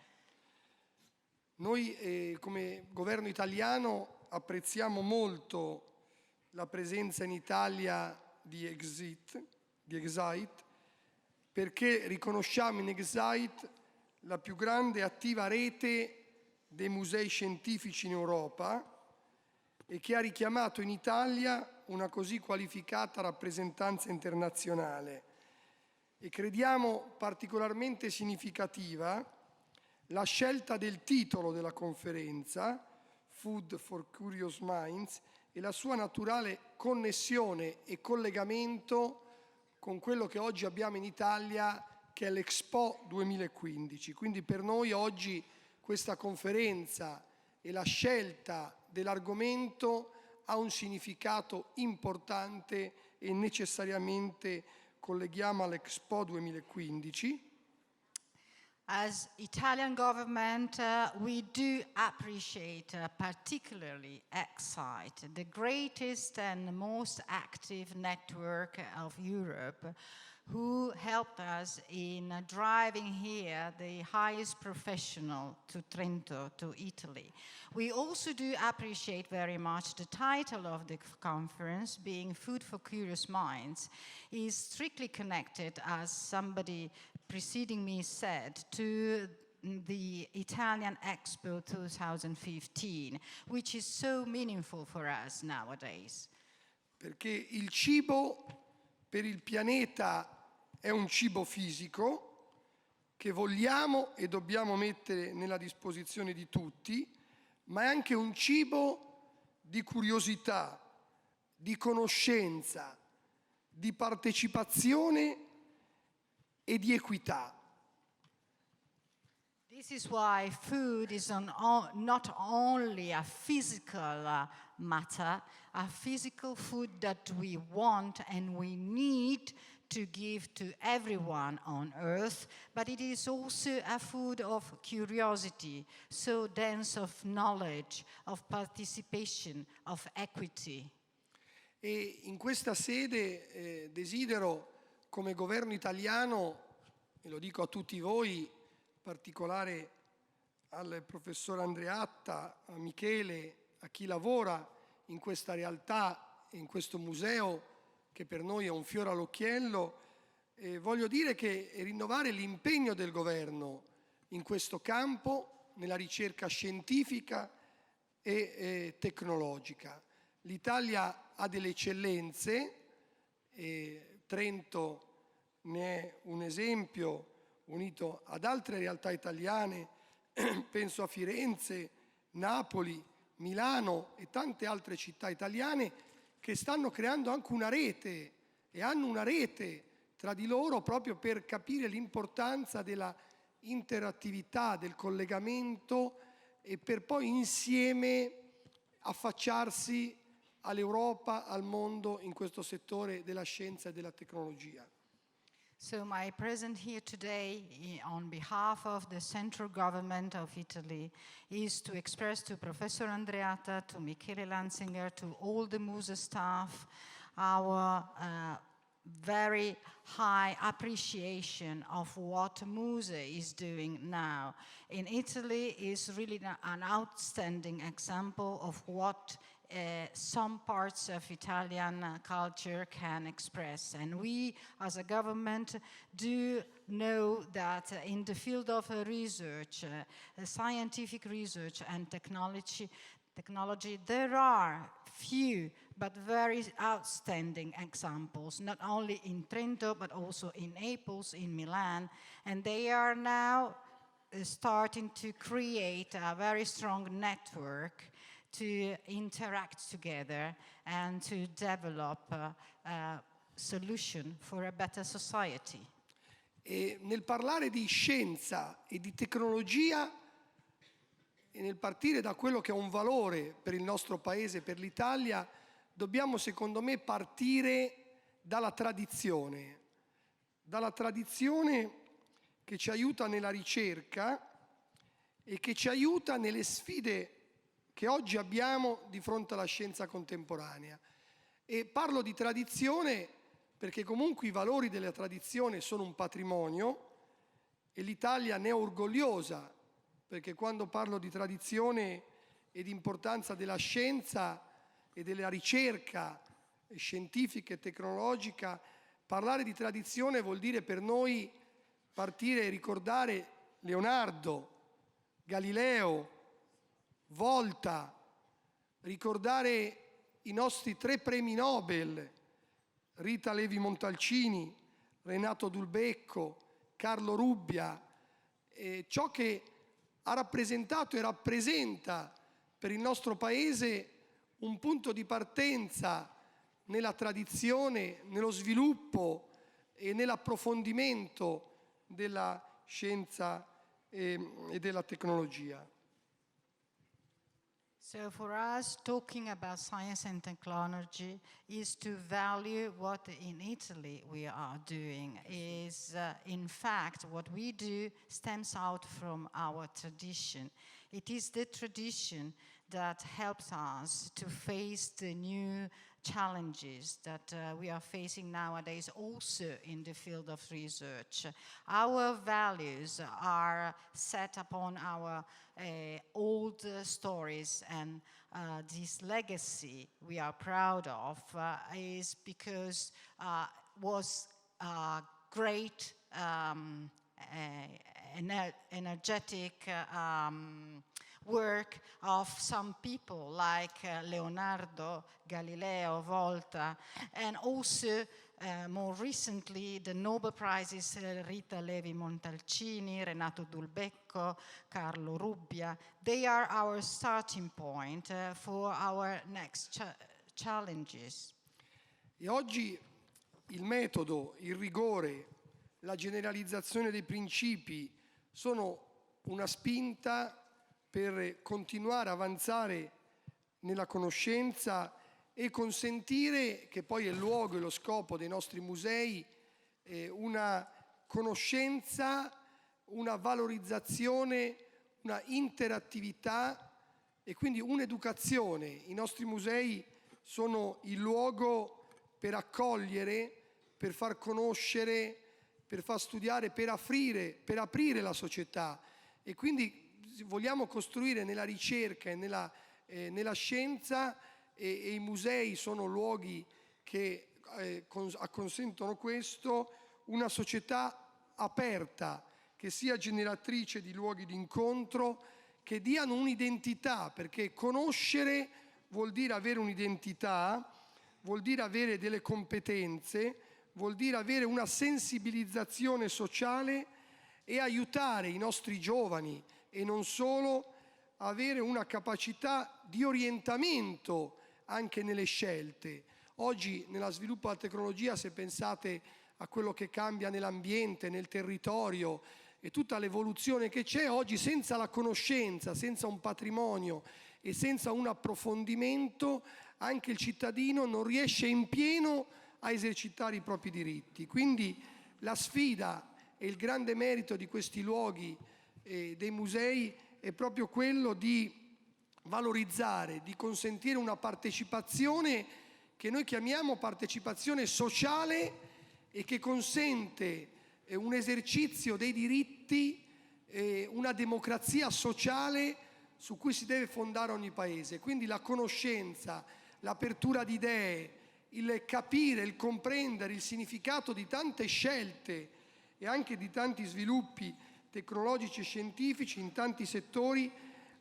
Noi come governo italiano apprezziamo molto la presenza in Italia di Ecsite, perché riconosciamo in Ecsite la più grande e attiva rete dei musei scientifici in Europa e che ha richiamato in Italia una così qualificata rappresentanza internazionale. E crediamo particolarmente significativa la scelta del titolo della conferenza, Food for Curious Minds, e la sua naturale connessione e collegamento con quello che oggi abbiamo in Italia, che è l'Expo 2015. Quindi per noi oggi questa conferenza e la scelta dell'argomento ha un significato importante e necessariamente colleghiamo all'Expo 2015. As Italian government, we do appreciate particularly Ecsite, the greatest and most active network of Europe, who helped us in driving here the highest professional to Trento, to Italy. We also do appreciate very much the title of the conference, being Food for Curious Minds, is strictly connected, as somebody preceding me said, to the Italian Expo 2015, which is so meaningful for us nowadays. Perché il cibo per il pianeta è un cibo fisico che vogliamo e dobbiamo mettere nella disposizione di tutti, ma è anche un cibo di curiosità, di conoscenza, di partecipazione e di equità. This is why food is not only a physical matter, a physical food that we want and we need to give to everyone on earth, but it is also a food of curiosity, so dense of knowledge, of participation, of equity. E in questa sede desidero, come governo italiano, e lo dico a tutti voi, in particolare al professor Andreatta, a Michele, a chi lavora in questa realtà e in questo museo, che per noi è un fiore all'occhiello, voglio dire che rinnovare l'impegno del governo in questo campo, nella ricerca scientifica e tecnologica. L'Italia ha delle eccellenze, e Trento ne è un esempio unito ad altre realtà italiane, penso a Firenze, Napoli, Milano e tante altre città italiane che stanno creando anche una rete e hanno una rete tra di loro proprio per capire l'importanza della interattività, del collegamento e per poi insieme affacciarsi all'Europa, al mondo in questo settore della scienza e della tecnologia. So my presence here today on behalf of the central government of Italy is to express to Professor Andreatta, to Michele Lanzinger, to all the MUSE staff, our very high appreciation of what MUSE is doing now. In Italy is really an outstanding example of what some parts of Italian culture can express. And we, as a government, do know that in the field of research, scientific research and technology, there are few but very outstanding examples, not only in Trento, but also in Naples, in Milan, and they are now starting to create a very strong network to interact together and to develop a solution for a better society. E nel parlare di scienza e di tecnologia e nel partire da quello che è un valore per il nostro paese, per l'Italia, dobbiamo secondo me partire dalla tradizione che ci aiuta nella ricerca e che ci aiuta nelle sfide che oggi abbiamo di fronte alla scienza contemporanea. E parlo di tradizione perché comunque i valori della tradizione sono un patrimonio e l'Italia ne è orgogliosa, perché quando parlo di tradizione e di importanza della scienza e della ricerca scientifica e tecnologica, parlare di tradizione vuol dire per noi partire e ricordare Leonardo, Galileo, Volta, ricordare i nostri 3 premi Nobel, Rita Levi Montalcini, Renato Dulbecco, Carlo Rubbia, ciò che ha rappresentato e rappresenta per il nostro Paese un punto di partenza nella tradizione, nello sviluppo e nell'approfondimento della scienza e della tecnologia. So for us, talking about science and technology is to value what in Italy we are doing. Is in fact, what we do stems out from our tradition. It is the tradition that helps us to face the new challenges that we are facing nowadays, also in the field of research. Our values are set upon our old stories, and this legacy we are proud of is because was great energetic work of some people like Leonardo, Galileo, Volta, and also more recently the Nobel Prizes Rita Levi-Montalcini, Renato Dulbecco, Carlo Rubbia. They are our starting point for our next challenges. E oggi il metodo, il rigore, la generalizzazione dei principi sono una spinta per continuare a avanzare nella conoscenza e consentire, che poi è il luogo e lo scopo dei nostri musei, una conoscenza, una valorizzazione, una interattività e quindi un'educazione. I nostri musei sono il luogo per accogliere, per far conoscere, per far studiare, per aprire la società. E quindi vogliamo costruire nella ricerca e nella scienza, e i musei sono luoghi che consentono questo, una società aperta, che sia generatrice di luoghi di incontro, che diano un'identità, perché conoscere vuol dire avere un'identità, vuol dire avere delle competenze, vuol dire avere una sensibilizzazione sociale e aiutare i nostri giovani e non solo, avere una capacità di orientamento anche nelle scelte. Oggi nella sviluppo della tecnologia, se pensate a quello che cambia nell'ambiente, nel territorio e tutta l'evoluzione che c'è, oggi senza la conoscenza, senza un patrimonio e senza un approfondimento, anche il cittadino non riesce in pieno a esercitare i propri diritti. Quindi la sfida e il grande merito di questi luoghi dei musei è proprio quello di valorizzare, di consentire una partecipazione che noi chiamiamo partecipazione sociale e che consente un esercizio dei diritti, una democrazia sociale su cui si deve fondare ogni paese. Quindi la conoscenza, l'apertura di idee, il capire, il comprendere il significato di tante scelte e anche di tanti sviluppi tecnologici e scientifici in tanti settori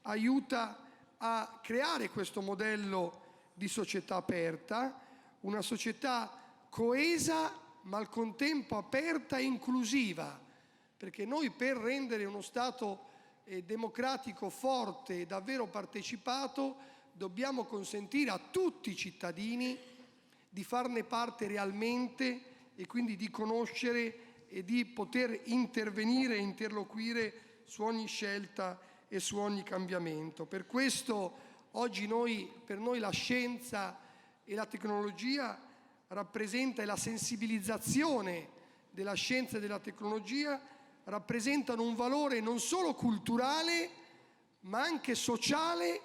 aiuta a creare questo modello di società aperta, una società coesa ma al contempo aperta e inclusiva, perché noi per rendere uno Stato democratico forte e davvero partecipato dobbiamo consentire a tutti i cittadini di farne parte realmente e quindi di conoscere e di poter intervenire e interloquire su ogni scelta e su ogni cambiamento. Per questo oggi per noi la scienza e la tecnologia rappresenta, e la sensibilizzazione della scienza e della tecnologia rappresentano un valore non solo culturale ma anche sociale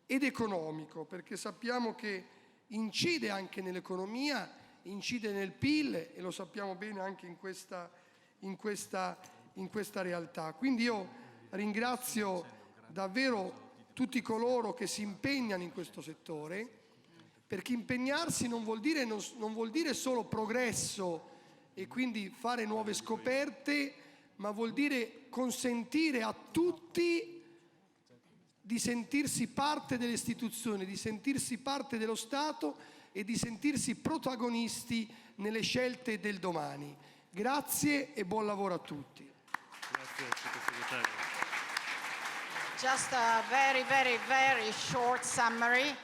ed economico, perché sappiamo che incide anche nell'economia, incide nel PIL e lo sappiamo bene anche in questa realtà. Quindi io ringrazio davvero tutti coloro che si impegnano in questo settore, perché impegnarsi non vuol dire solo progresso e quindi fare nuove scoperte, ma vuol dire consentire a tutti di sentirsi parte delle istituzioni, di sentirsi parte dello Stato e di sentirsi protagonisti nelle scelte del domani. Grazie e buon lavoro a tutti. Grazie, sottosegretario. Just a very, very, very short summary.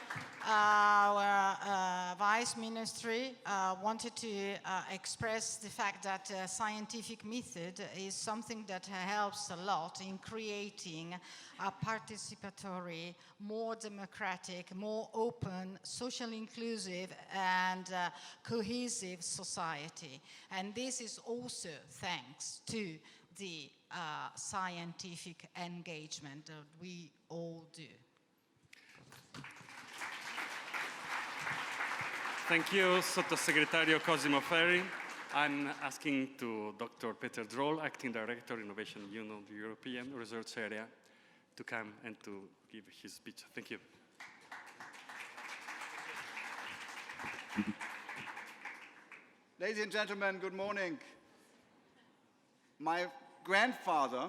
our Vice Ministry wanted to express the fact that scientific method is something that helps a lot in creating a participatory, more democratic, more open, socially inclusive, and cohesive society. And this is also thanks to the scientific engagement that we all do. Thank you, Sottosegretario Cosimo Ferri. I'm asking to Dr. Peter Dröll, Acting Director, Innovation Union of the European Research Area, to come and to give his speech. Thank you. Ladies and gentlemen, good morning. My grandfather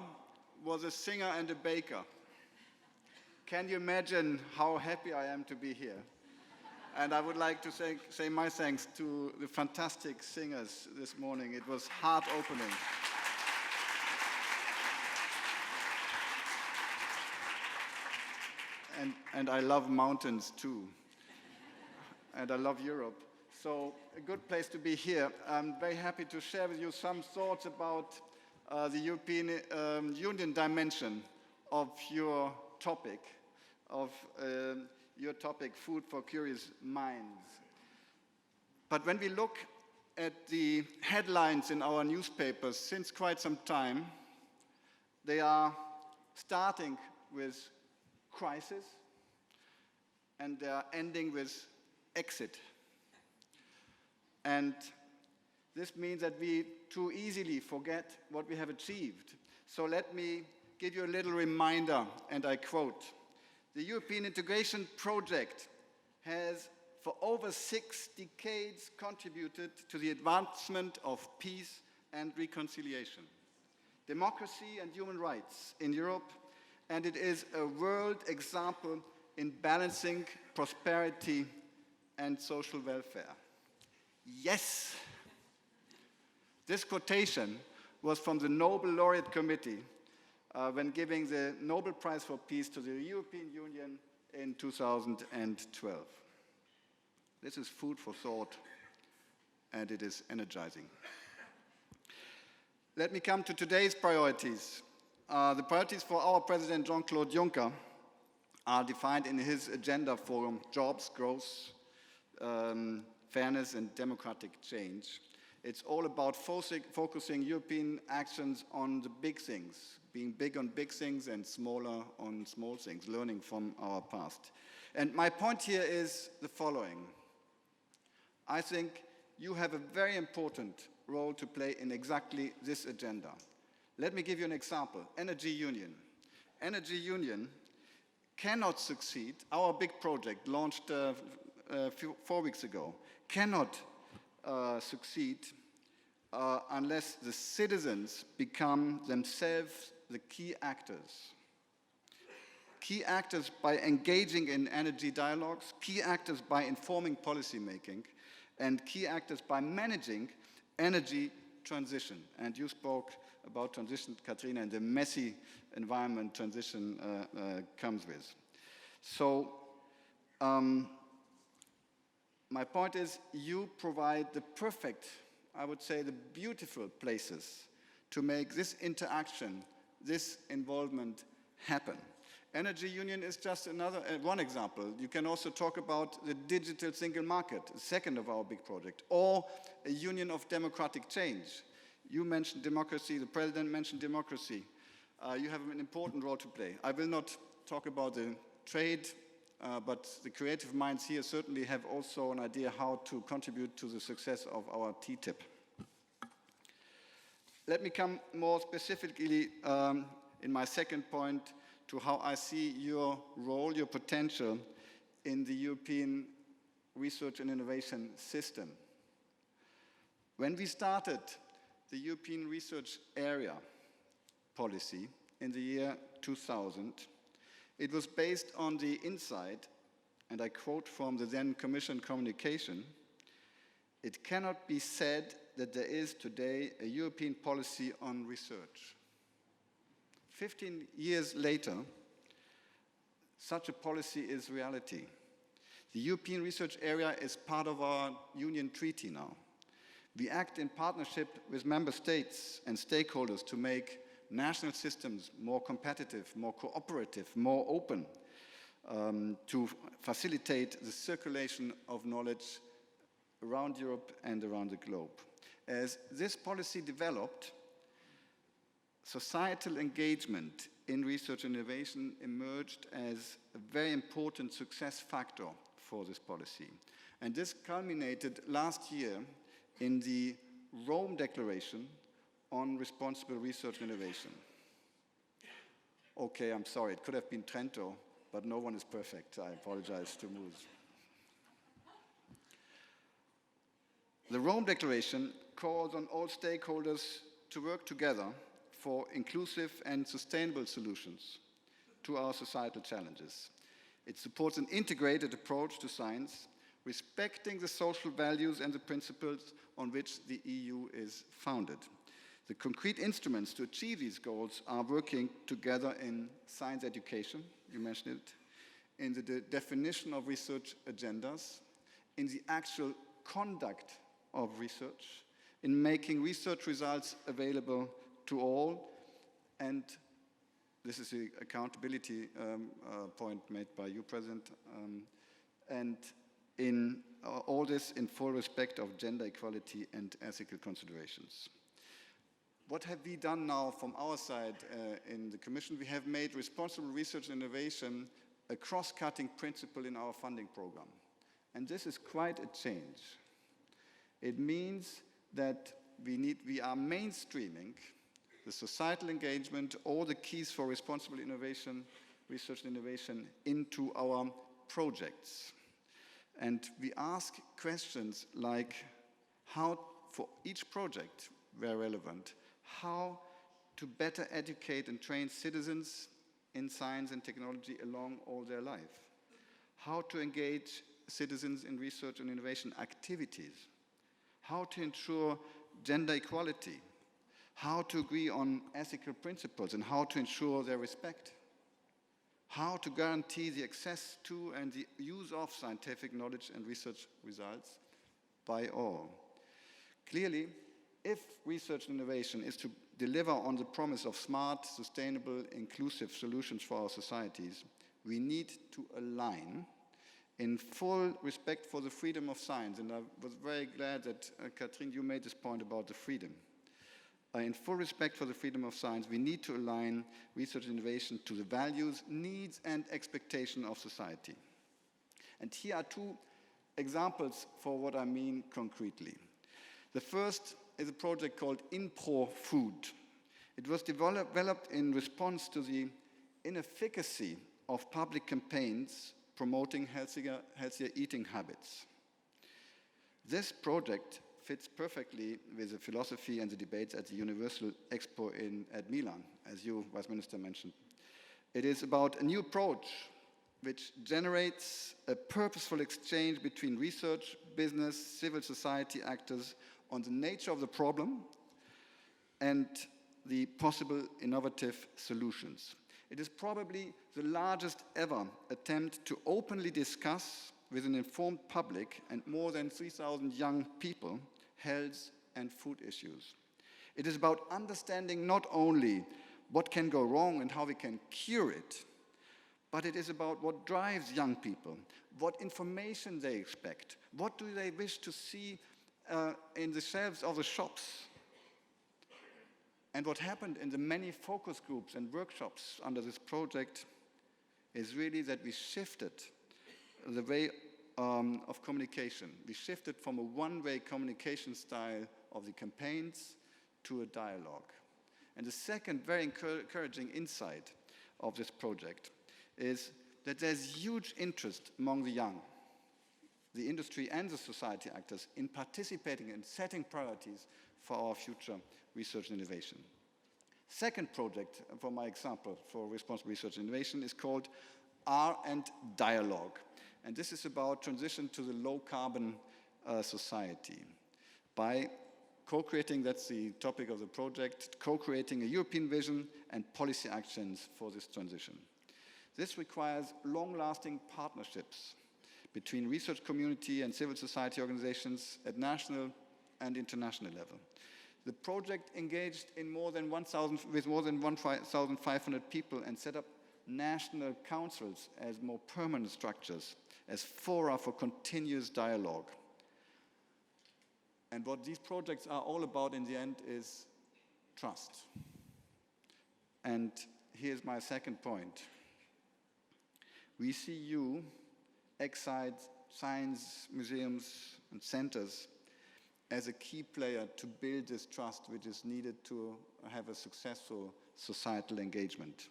was a singer and a baker. Can you imagine how happy I am to be here? And I would like to say my thanks to the fantastic singers this morning. It was heart-opening. And I love mountains too. And I love Europe. So a good place to be here. I'm very happy to share with you some thoughts about the European Union dimension of your topic, Food for Curious Minds. But when we look at the headlines in our newspapers since quite some time, they are starting with crisis and they are ending with exit. And this means that we too easily forget what we have achieved. So let me give you a little reminder, and I quote, "The European integration project has for over 6 decades contributed to the advancement of peace and reconciliation, democracy and human rights in Europe, and it is a world example in balancing prosperity and social welfare." Yes! This quotation was from the Nobel Laureate Committee when giving the Nobel Prize for Peace to the European Union in 2012. This is food for thought, and it is energizing. Let me come to today's priorities. The priorities for our President Jean-Claude Juncker are defined in his agenda for jobs, growth, fairness and democratic change. It's all about focusing European actions on the big things, being big on big things and smaller on small things, learning from our past. And my point here is the following. I think you have a very important role to play in exactly this agenda. Let me give you an example. Energy Union. Energy Union cannot succeed. Our big project launched 4 weeks ago cannot succeed unless the citizens become themselves the key actors. Key actors by engaging in energy dialogues, key actors by informing policymaking, and key actors by managing energy transition. And you spoke about transition, Katrina, and the messy environment transition comes with. So, my point is, you provide the perfect, I would say the beautiful places to make this interaction, this involvement happen. Energy Union is just one example. You can also talk about the digital single market, the second of our big project, or a union of democratic change. You mentioned democracy, the President mentioned democracy. You have an important role to play. I will not talk about the trade, but the creative minds here certainly have also an idea how to contribute to the success of our TTIP. Let me come more specifically in my second point to how I see your role, your potential in the European research and innovation system. When we started the European research area policy in the year 2000, it was based on the insight, and I quote from the then Commission communication, "It cannot be said that there is today a European policy on research." 15 years later, such a policy is reality. The European Research Area is part of our Union Treaty now. We act in partnership with member states and stakeholders to make national systems more competitive, more cooperative, more open, to facilitate the circulation of knowledge around Europe and around the globe. As this policy developed, societal engagement in research and innovation emerged as a very important success factor for this policy. And this culminated last year in the Rome Declaration on Responsible Research and Innovation. Okay, I'm sorry, it could have been Trento, but no one is perfect. I apologize to MUSE. The Rome Declaration calls on all stakeholders to work together for inclusive and sustainable solutions to our societal challenges. It supports an integrated approach to science, respecting the social values and the principles on which the EU is founded. The concrete instruments to achieve these goals are working together in science education, you mentioned it, in the definition of research agendas, in the actual conduct of research, in making research results available to all, and this is the accountability point made by you, President, and in all this in full respect of gender equality and ethical considerations. What have we done now from our side in the Commission? We have made responsible research and innovation a cross-cutting principle in our funding program. And this is quite a change. It means that we are mainstreaming the societal engagement, all the keys for responsible innovation, research and innovation into our projects. And we ask questions like how, for each project, where relevant, how to better educate and train citizens in science and technology along all their life, how to engage citizens in research and innovation activities, how to ensure gender equality, how to agree on ethical principles and how to ensure their respect, how to guarantee the access to and the use of scientific knowledge and research results by all. Clearly, if research and innovation is to deliver on the promise of smart, sustainable, inclusive solutions for our societies, we need to align in full respect for the freedom of science. And I was very glad that, Kathleen, you made this point about the freedom. In full respect for the freedom of science, we need to align research and innovation to the values, needs, and expectations of society. And here are two examples for what I mean concretely. The first is a project called InPro Food. It was developed in response to the inefficacy of public campaigns promoting healthier eating habits. This project fits perfectly with the philosophy and the debates at the Universal Expo at Milan, as you, Vice Minister, mentioned. It is about a new approach which generates a purposeful exchange between research, business, civil society actors on the nature of the problem and the possible innovative solutions. It is probably the largest ever attempt to openly discuss with an informed public and more than 3,000 young people health and food issues. It is about understanding not only what can go wrong and how we can cure it, but it is about what drives young people, what information they expect, what do they wish to see in the shelves of the shops. And what happened in the many focus groups and workshops under this project is really that we shifted the way of communication. We shifted from a one-way communication style of the campaigns to a dialogue. And the second very encouraging insight of this project is that there's huge interest among the young, the industry and the society actors in participating and setting priorities for our future research and innovation. Second project, for my example, for responsible research and innovation is called R and Dialogue. And this is about transition to the low-carbon society. By co-creating, that's the topic of the project, co-creating a European vision and policy actions for this transition. This requires long-lasting partnerships between research community and civil society organizations at national and international level. The project engaged in with more than 1,500 people and set up national councils as more permanent structures, as fora for continuous dialogue. And what these projects are all about in the end is trust. And here's my second point. We see you, Ecsite, science museums and centers, as a key player to build this trust which is needed to have a successful societal engagement.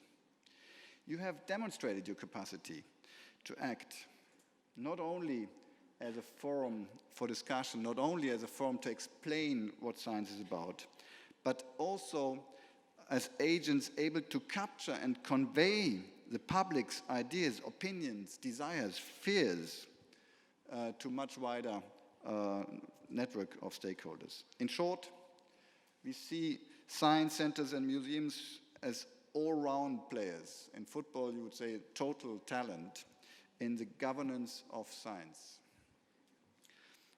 You have demonstrated your capacity to act not only as a forum for discussion, not only as a forum to explain what science is about, but also as agents able to capture and convey the public's ideas, opinions, desires, fears to much wider network of stakeholders. In short, we see science centers and museums as all-round players. In football, you would say total talent in the governance of science.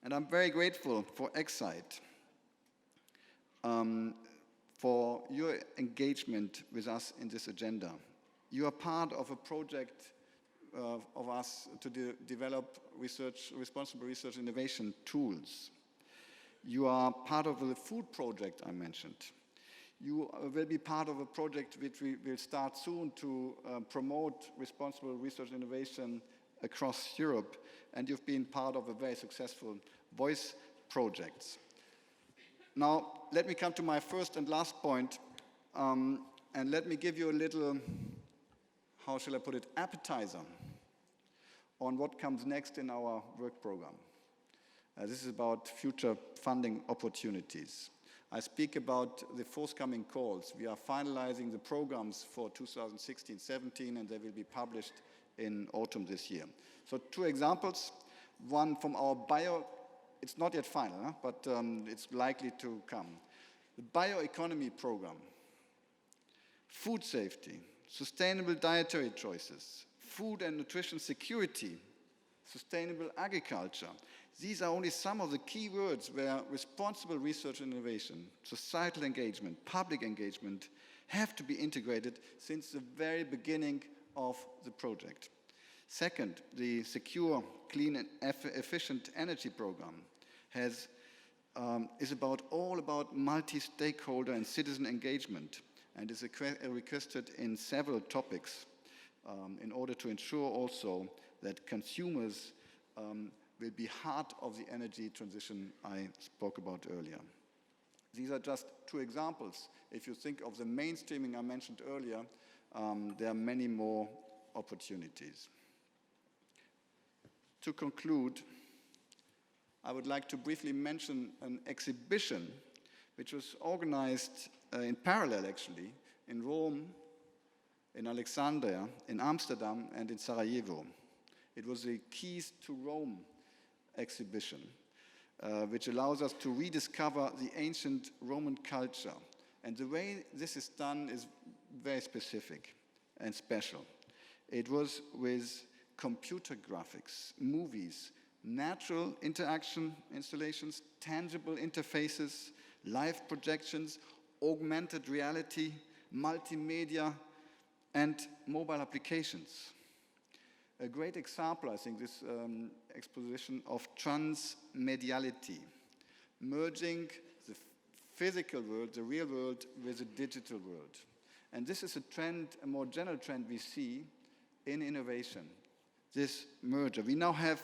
And I'm very grateful for Ecsite, for your engagement with us in this agenda. You are part of a project of us to develop responsible research innovation tools. You are part of the food project I mentioned. You will be part of a project which we will start soon to promote responsible research innovation across Europe, and you've been part of a very successful voice project. Now, let me come to my first and last point, and let me give you a little, how shall I put it, appetizer on what comes next in our work program. This is about future funding opportunities. I speak about the forthcoming calls. We are finalizing the programs for 2016-17, and they will be published in autumn this year. So 2 examples. One from our it's not yet final, but it's likely to come. The bioeconomy program, food safety, sustainable dietary choices, food and nutrition security, sustainable agriculture. These are only some of the key words where responsible research and innovation, societal engagement, public engagement have to be integrated since the very beginning of the project. Second, the Secure, Clean and Efficient Energy Program is all about multi-stakeholder and citizen engagement, and is requested in several topics in order to ensure also that consumers will be heart of the energy transition I spoke about earlier. These are just 2 examples. If you think of the mainstreaming I mentioned earlier, there are many more opportunities. To conclude, I would like to briefly mention an exhibition which was organized in parallel, actually, in Rome, in Alexandria, in Amsterdam, and in Sarajevo. It was the Keys to Rome exhibition, which allows us to rediscover the ancient Roman culture. And the way this is done is very specific and special. It was with computer graphics, movies, natural interaction installations, tangible interfaces, live projections, augmented reality, multimedia, and mobile applications. A great example, I think, this exposition of transmediality, merging the physical world, the real world, with the digital world. And this is a trend, a more general trend we see in innovation, this merger. We now have,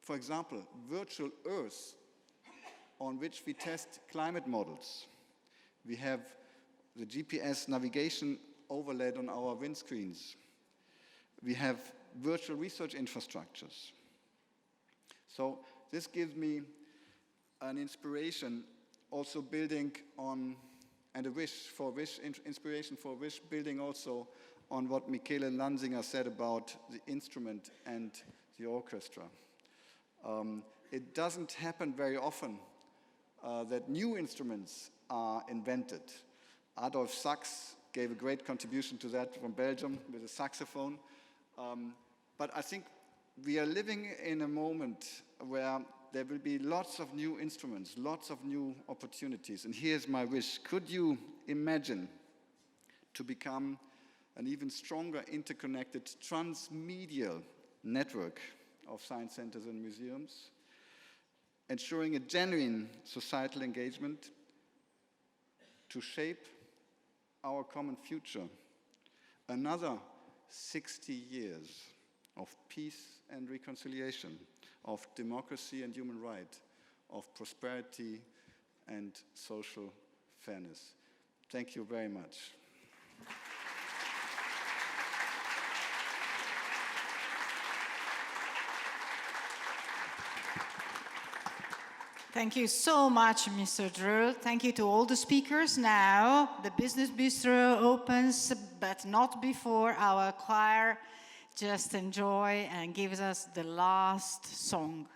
for example, virtual Earth on which we test climate models. We have the GPS navigation overlaid on our windscreens. We have virtual research infrastructures. So this gives me an inspiration, also building on, and a inspiration for wish, building also on what Michele and Lanzinger said about the instrument and the orchestra. It doesn't happen very often that new instruments are invented. Adolf Sax gave a great contribution to that from Belgium with a saxophone. But I think we are living in a moment where there will be lots of new instruments, lots of new opportunities. And here's my wish. Could you imagine to become an even stronger interconnected transmedial network of science centers and museums, ensuring a genuine societal engagement to shape our common future? Another 60 years of peace and reconciliation, of democracy and human rights, of prosperity and social fairness. Thank you very much. Thank you so much, Mr. Dröll. Thank you to all the speakers. Now, the Business Bistro opens, but not before our choir just enjoy and gives us the last song.